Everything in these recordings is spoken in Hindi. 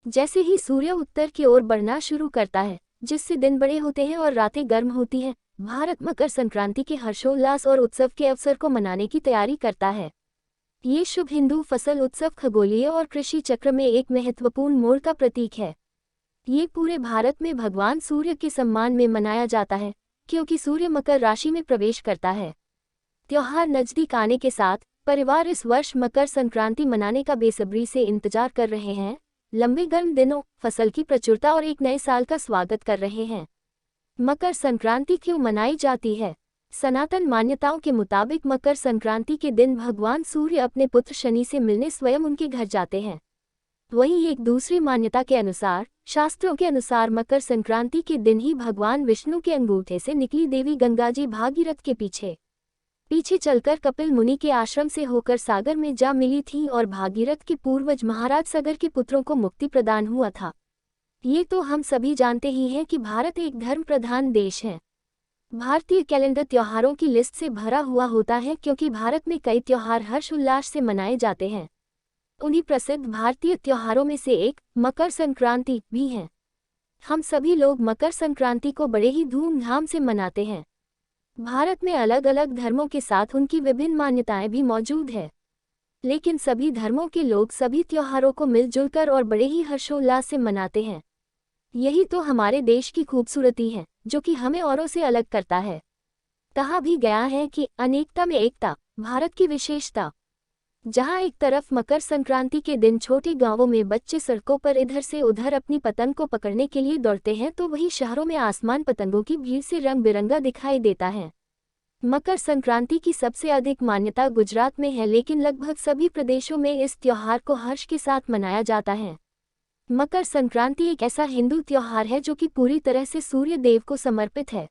जैसे ही सूर्य उत्तर की ओर बढ़ना शुरू करता है, जिससे दिन बड़े होते हैं और रातें गर्म होती हैं, भारत मकर संक्रांति के हर्षोल्लास और उत्सव के अवसर को मनाने की तैयारी करता है। ये शुभ हिंदू फसल उत्सव खगोलीय और कृषि चक्र में एक महत्वपूर्ण मोड़ का प्रतीक है। ये पूरे भारत में भगवान सूर्य के सम्मान में मनाया जाता है, क्योंकि सूर्य मकर राशि में प्रवेश करता है। त्योहार नजदीक आने के साथ परिवार इस वर्ष मकर संक्रांति मनाने का बेसब्री से इंतजार कर रहे हैं। लंबे गर्म दिनों, फसल की प्रचुरता और एक नए साल का स्वागत कर रहे हैं। मकर संक्रांति क्यों मनाई जाती है? सनातन मान्यताओं के मुताबिक मकर संक्रांति के दिन भगवान सूर्य अपने पुत्र शनि से मिलने स्वयं उनके घर जाते हैं। वहीं एक दूसरी मान्यता के अनुसार, शास्त्रों के अनुसार मकर संक्रांति के दिन ही भगवान विष्णु के अंगूठे से निकली देवी गंगा जी भागीरथ के पीछे चलकर कपिल मुनि के आश्रम से होकर सागर में जा मिली थी और भागीरथ के पूर्वज महाराज सगर के पुत्रों को मुक्ति प्रदान हुआ था। ये तो हम सभी जानते ही हैं कि भारत एक धर्म प्रधान देश है। भारतीय कैलेंडर त्योहारों की लिस्ट से भरा हुआ होता है, क्योंकि भारत में कई त्योहार हर्षोल्लास से मनाए जाते हैं। उन्हीं प्रसिद्ध भारतीय त्योहारों में से एक मकर संक्रांति भी है। हम सभी लोग मकर संक्रांति को बड़े ही धूमधाम से मनाते हैं। भारत में अलग अलग धर्मों के साथ उनकी विभिन्न मान्यताएं भी मौजूद है, लेकिन सभी धर्मों के लोग सभी त्योहारों को मिलजुल कर और बड़े ही हर्षोल्लास से मनाते हैं। यही तो हमारे देश की खूबसूरती है, जो कि हमें औरों से अलग करता है। कहा भी गया है कि अनेकता में एकता भारत की विशेषता। जहां एक तरफ मकर संक्रांति के दिन छोटे गांवों में बच्चे सड़कों पर इधर से उधर अपनी पतंग को पकड़ने के लिए दौड़ते हैं, तो वहीं शहरों में आसमान पतंगों की भीड़ से रंग बिरंगा दिखाई देता है। मकर संक्रांति की सबसे अधिक मान्यता गुजरात में है, लेकिन लगभग सभी प्रदेशों में इस त्योहार को हर्ष के साथ मनाया जाता है। मकर संक्रांति एक ऐसा हिंदू त्योहार है जो कि पूरी तरह से सूर्य देव को समर्पित है।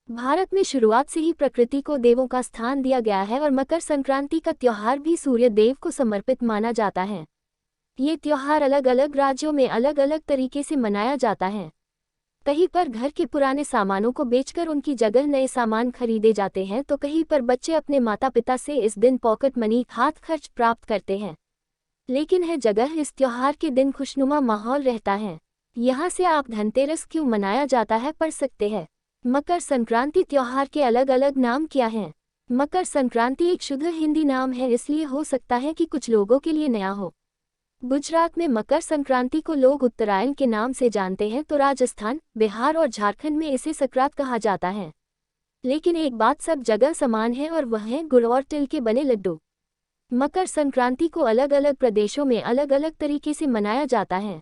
भारत में शुरुआत से ही प्रकृति को देवों का स्थान दिया गया है और मकर संक्रांति का त्योहार भी सूर्य देव को समर्पित माना जाता है। ये त्योहार अलग अलग राज्यों में अलग अलग तरीके से मनाया जाता है। कहीं पर घर के पुराने सामानों को बेचकर उनकी जगह नए सामान खरीदे जाते हैं, तो कहीं पर बच्चे अपने माता पिता से इस दिन पॉकेट मनी हाथ खर्च प्राप्त करते हैं। लेकिन है जगह इस त्योहार के दिन खुशनुमा माहौल रहता है। यहाँ से आप धनतेरस क्यों मनाया जाता है पढ़ सकते हैं। मकर संक्रांति त्योहार के अलग अलग नाम क्या हैं? मकर संक्रांति एक शुद्ध हिंदी नाम है, इसलिए हो सकता है कि कुछ लोगों के लिए नया हो। गुजरात में मकर संक्रांति को लोग उत्तरायण के नाम से जानते हैं, तो राजस्थान, बिहार और झारखंड में इसे सक्रांत कहा जाता है। लेकिन एक बात सब जगह समान है और वह है गुड़ और तिल के बने लड्डू। मकर संक्रांति को अलग अलग प्रदेशों में अलग अलग तरीके से मनाया जाता है।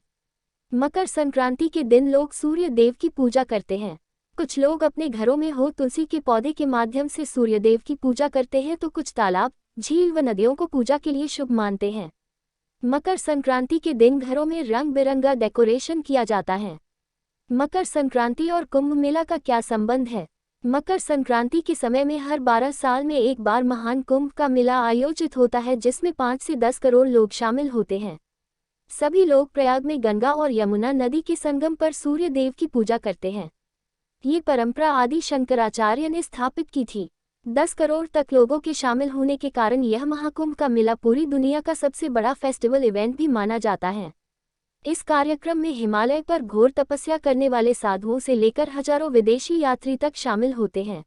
मकर संक्रांति के दिन लोग सूर्य देव की पूजा करते हैं। कुछ लोग अपने घरों में हो तुलसी के पौधे के माध्यम से सूर्यदेव की पूजा करते हैं, तो कुछ तालाब, झील व नदियों को पूजा के लिए शुभ मानते हैं। मकर संक्रांति के दिन घरों में रंग बिरंगा डेकोरेशन किया जाता है। मकर संक्रांति और कुंभ मेला का क्या संबंध है? मकर संक्रांति के समय में हर 12 साल में एक बार महान कुंभ का मेला आयोजित होता है, जिसमें 5 से 10 करोड़ लोग शामिल होते हैं। सभी लोग प्रयाग में गंगा और यमुना नदी के संगम पर सूर्य देव की पूजा करते हैं। ये परंपरा आदि शंकराचार्य ने स्थापित की थी। 10 करोड़ तक लोगों के शामिल होने के कारण यह महाकुंभ का मेला पूरी दुनिया का सबसे बड़ा फेस्टिवल इवेंट भी माना जाता है। इस कार्यक्रम में हिमालय पर घोर तपस्या करने वाले साधुओं से लेकर हजारों विदेशी यात्री तक शामिल होते हैं।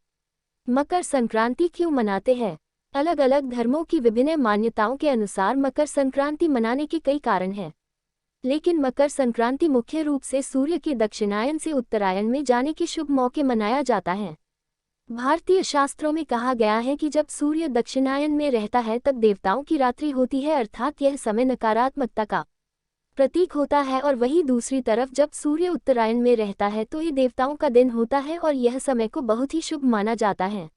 मकर संक्रांति क्यों मनाते हैं? अलग अलग धर्मों की विभिन्न मान्यताओं के अनुसार मकर संक्रांति मनाने के कई कारण हैं, लेकिन मकर संक्रांति मुख्य रूप से सूर्य के दक्षिणायन से उत्तरायण में जाने के शुभ मौके मनाया जाता है। भारतीय शास्त्रों में कहा गया है कि जब सूर्य दक्षिणायन में रहता है तब देवताओं की रात्रि होती है, अर्थात यह समय नकारात्मकता का प्रतीक होता है, और वहीं दूसरी तरफ जब सूर्य उत्तरायण में रहता है तो ये देवताओं का दिन होता है और यह समय को बहुत ही शुभ माना जाता है।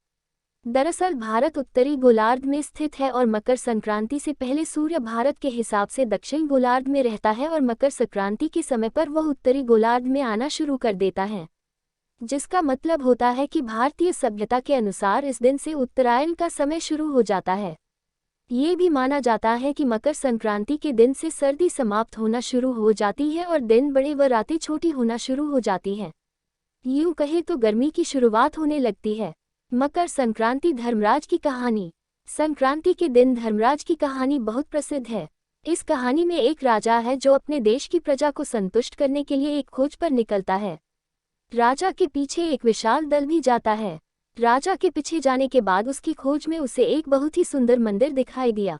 दरअसल भारत उत्तरी गोलार्ध में स्थित है और मकर संक्रांति से पहले सूर्य भारत के हिसाब से दक्षिण गोलार्ध में रहता है और मकर संक्रांति के समय पर वह उत्तरी गोलार्ध में आना शुरू कर देता है, जिसका मतलब होता है कि भारतीय सभ्यता के अनुसार इस दिन से उत्तरायण का समय शुरू हो जाता है। ये भी माना जाता है कि मकर संक्रांति के दिन से सर्दी समाप्त होना शुरू हो जाती है और दिन बड़े व रातें छोटी होना शुरू हो जाती हैं। यूं कहे तो गर्मी की शुरुआत होने लगती है। मकर संक्रांति धर्मराज की कहानी। संक्रांति के दिन धर्मराज की कहानी बहुत प्रसिद्ध है। इस कहानी में एक राजा है जो अपने देश की प्रजा को संतुष्ट करने के लिए एक खोज पर निकलता है। राजा के पीछे एक विशाल दल भी जाता है। राजा के पीछे जाने के बाद उसकी खोज में उसे एक बहुत ही सुंदर मंदिर दिखाई दिया।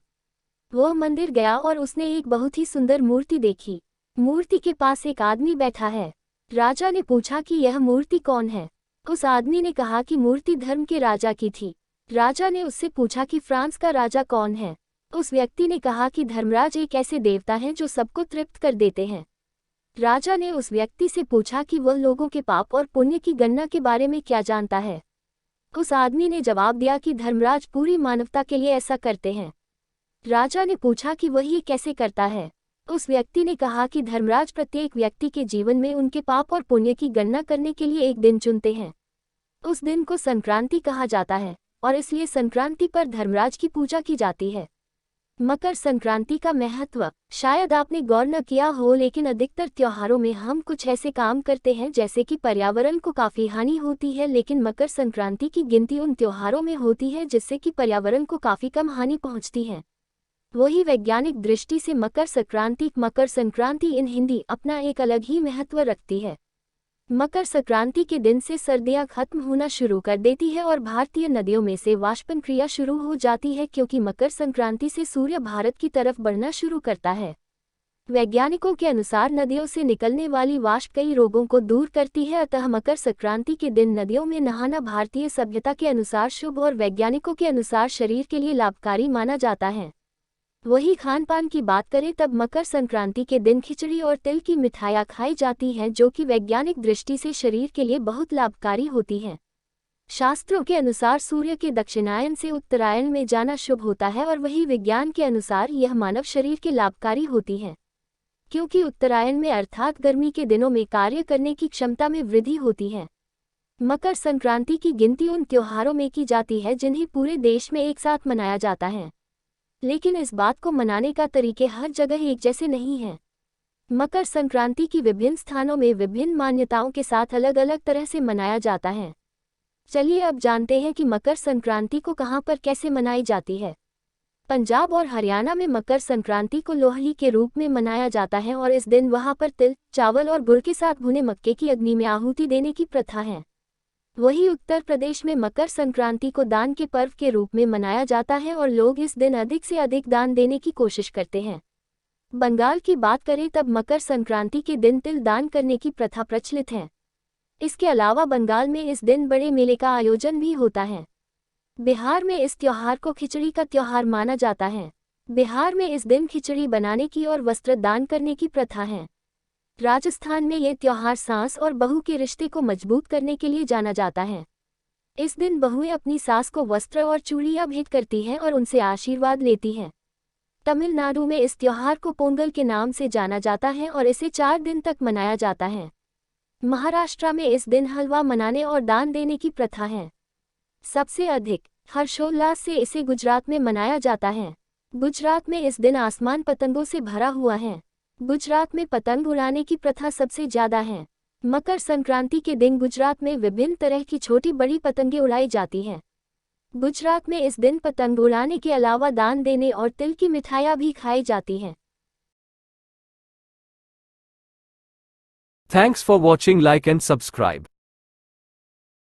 वह मंदिर गया और उसने एक बहुत ही सुंदर मूर्ति देखी। मूर्ति के पास एक आदमी बैठा है। राजा ने पूछा कि यह मूर्ति कौन है। उस आदमी ने कहा कि मूर्ति धर्म के राजा की थी। राजा ने उससे पूछा कि फ्रांस का राजा कौन है। उस व्यक्ति ने कहा कि धर्मराज एक ऐसे देवता हैं जो सबको तृप्त कर देते हैं। राजा ने उस व्यक्ति से पूछा कि वह लोगों के पाप और पुण्य की गणना के बारे में क्या जानता है। उस आदमी ने जवाब दिया कि धर्मराज पूरी मानवता के लिए ऐसा करते हैं। राजा ने पूछा कि वह ये कैसे करता है। उस व्यक्ति ने कहा कि धर्मराज प्रत्येक व्यक्ति के जीवन में उनके पाप और पुण्य की गणना करने के लिए एक दिन चुनते हैं। उस दिन को संक्रांति कहा जाता है और इसलिए संक्रांति पर धर्मराज की पूजा की जाती है। मकर संक्रांति का महत्व शायद आपने गौर न किया हो, लेकिन अधिकतर त्योहारों में हम कुछ ऐसे काम करते हैं जैसे कि पर्यावरण को काफ़ी हानि होती है, लेकिन मकर संक्रांति की गिनती उन त्योहारों में होती है जिससे कि पर्यावरण को काफ़ी कम हानि पहुंचती है। वही वैज्ञानिक दृष्टि से मकर संक्रांति इन हिंदी अपना एक अलग ही महत्व रखती है। मकर संक्रांति के दिन से सर्दियां खत्म होना शुरू कर देती है और भारतीय नदियों में से वाष्पन क्रिया शुरू हो जाती है, क्योंकि मकर संक्रांति से सूर्य भारत की तरफ बढ़ना शुरू करता है। वैज्ञानिकों के अनुसार नदियों से निकलने वाली वाष्प कई रोगों को दूर करती है, अतः मकर संक्रांति के दिन नदियों में नहाना भारतीय सभ्यता के अनुसार शुभ और वैज्ञानिकों के अनुसार शरीर के लिए लाभकारी माना जाता है। वही खान पान की बात करें तब मकर संक्रांति के दिन खिचड़ी और तिल की मिठाइयाँ खाई जाती हैं, जो कि वैज्ञानिक दृष्टि से शरीर के लिए बहुत लाभकारी होती हैं। शास्त्रों के अनुसार सूर्य के दक्षिणायन से उत्तरायण में जाना शुभ होता है और वही विज्ञान के अनुसार यह मानव शरीर के लाभकारी होती है, क्योंकि उत्तरायण में अर्थात गर्मी के दिनों में कार्य करने की क्षमता में वृद्धि होती है। मकर संक्रांति की गिनती उन त्योहारों में की जाती है जिन्हें पूरे देश में एक साथ मनाया जाता है, लेकिन इस बात को मनाने का तरीके हर जगह एक जैसे नहीं हैं। मकर संक्रांति की विभिन्न स्थानों में विभिन्न मान्यताओं के साथ अलग अलग तरह से मनाया जाता है। चलिए अब जानते हैं कि मकर संक्रांति को कहां पर कैसे मनाई जाती है। पंजाब और हरियाणा में मकर संक्रांति को लोहड़ी के रूप में मनाया जाता है और इस दिन वहां पर तिल, चावल और गुड़ के साथ भुने मक्के की अग्नि में आहुति देने की प्रथा है। वहीं उत्तर प्रदेश में मकर संक्रांति को दान के पर्व के रूप में मनाया जाता है और लोग इस दिन अधिक से अधिक दान देने की कोशिश करते हैं। बंगाल की बात करें तब मकर संक्रांति के दिन तिल दान करने की प्रथा प्रचलित है। इसके अलावा बंगाल में इस दिन बड़े मेले का आयोजन भी होता है। बिहार में इस त्योहार को खिचड़ी का त्योहार माना जाता है। बिहार में इस दिन खिचड़ी बनाने की और वस्त्र दान करने की प्रथा है। राजस्थान में यह त्योहार सास और बहू के रिश्ते को मजबूत करने के लिए जाना जाता है। इस दिन बहुएं अपनी सास को वस्त्र और चूड़ियां भेंट करती हैं और उनसे आशीर्वाद लेती हैं। तमिलनाडु में इस त्योहार को पोंगल के नाम से जाना जाता है और इसे 4 दिन तक मनाया जाता है। महाराष्ट्र में इस दिन हलवा मनाने और दान देने की प्रथा है। सबसे अधिक हर्षोल्लास से इसे गुजरात में मनाया जाता है। गुजरात में इस दिन आसमान पतंगों से भरा हुआ है। गुजरात में पतंग उड़ाने की प्रथा सबसे ज्यादा है। मकर संक्रांति के दिन गुजरात में विभिन्न तरह की छोटी बड़ी पतंगें उड़ाई जाती हैं। गुजरात में इस दिन पतंग उड़ाने के अलावा दान देने और तिल की मिठाइयाँ भी खाई जाती हैं। Thanks for watching. Like and subscribe.